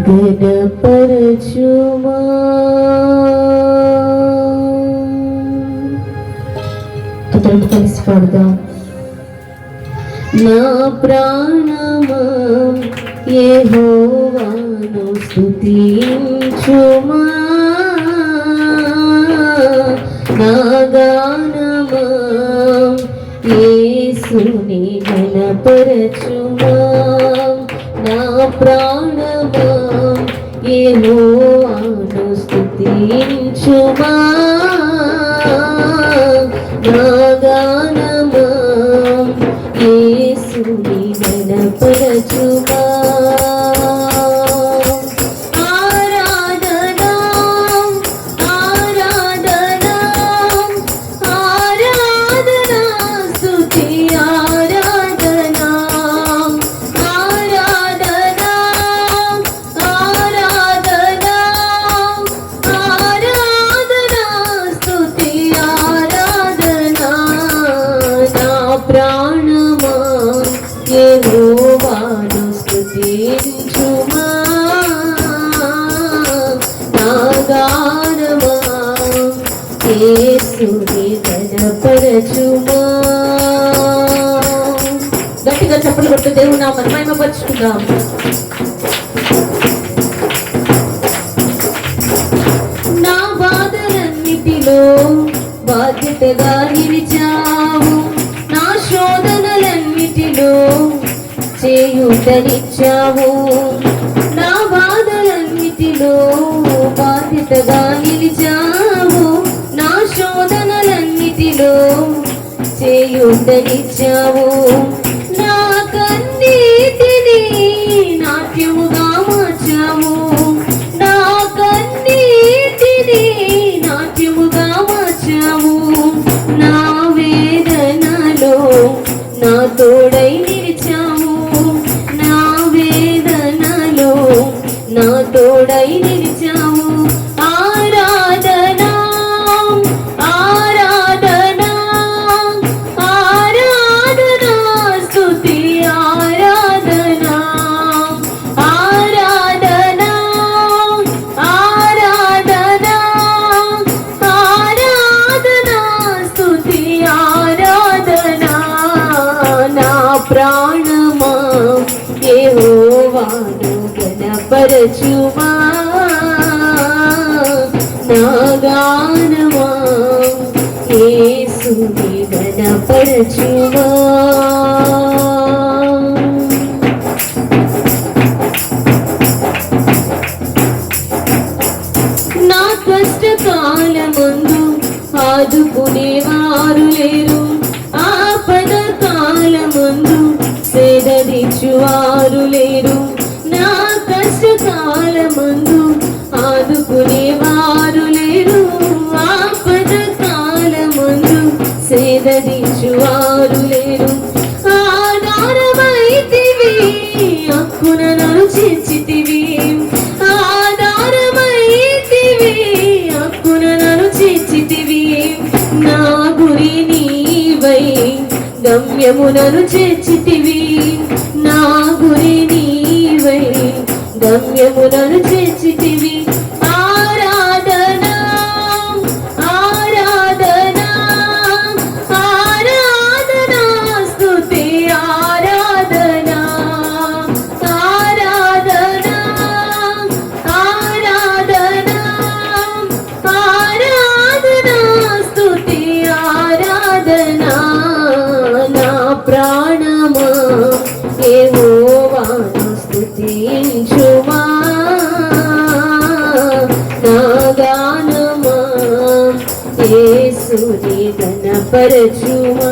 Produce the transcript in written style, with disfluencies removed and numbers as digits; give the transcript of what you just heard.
ఘనపరచుమా. కలిసి పాడదాం. నా ప్రాణమా యెహోవాను స్తుతించుమా, నా గానమా యేసుని ఘనపరచుమా. నా ప్రాణమా యెహోవాను స్తుతించుమా, నా గానమా యేసుని ఘనపరచుమా. ఆరాధనా ఆరాధనా ఆరాధనా స్తుతి ఆరాధనా ఆరాధనా ఆరాధనా ఆరాధనా స్తుతి ఆరాధనా. నా ప్రాణమా యెహోవాను స్తుతించుమా, నా గానమా యేసుని ఘనపరచుమా. గట్టిగా చప్పట్లు కొట్టు దేవుని నామమును మహిమపరచుకుందాం. నా బాధలన్నిటిలో బాధ్యతగా నిలిచావు, నా శోధనలన్నిటిలో చేయూతనిచ్చావు. నా బాధలన్నిటిలో బాధ్యతగా నిలిచావు, నా శోధనలన్నిటిలో చేయూతనిచ్చావు. నా కన్నీటిని నాట్యముగా మార్చావు, నా కన్నీటిని నాట్యముగా మార్చావు. నా వేదనలో నా తోడై నిలిచావు, నా వేదనలో నా తోడై నిలిచావు. ఆరాధనా ఆరాధనా ఆరాధనా స్తుతి ఆరాధనా ఆరాధనా ఆరాధనా ఆరాధనా స్తుతి ఆరాధనా. నా ప్రాణమా యెహోవాను ఘనపరచుమా, నా గానమా యేసుని ఘనపరచుమా. నా కష్టకాలమందు ఆదుకునేవారు లేరు, ఆపద కాలమందు సేదదీర్చువారు లేరు. నా కష్టకాలమందు ఆదుకునేవారు లేరు, ఆపద కాలమందు సేదదీర్చువారు లేరు. ఆధారమైతివి హక్కున నన్ను చేర్చితివి, ఆధారమైతివి హక్కున నన్ను చేర్చితివి. నా గురి నీవై గమ్యమునను చేర్చితివి, నా గురి నీవై గమ్యమునను చేర్చితివి. ఆరాధనా ఆరాధనా ఆరాధనా స్తుతి ఆరాధనా ఆరాధనా ఆరాధనా ఆరాధనా స్తుతి ఆరాధనా. నా ప్రాణమా యెహోవాను స్తుతించుమా, నా గానమా యేసుని ఘనపరచుమా.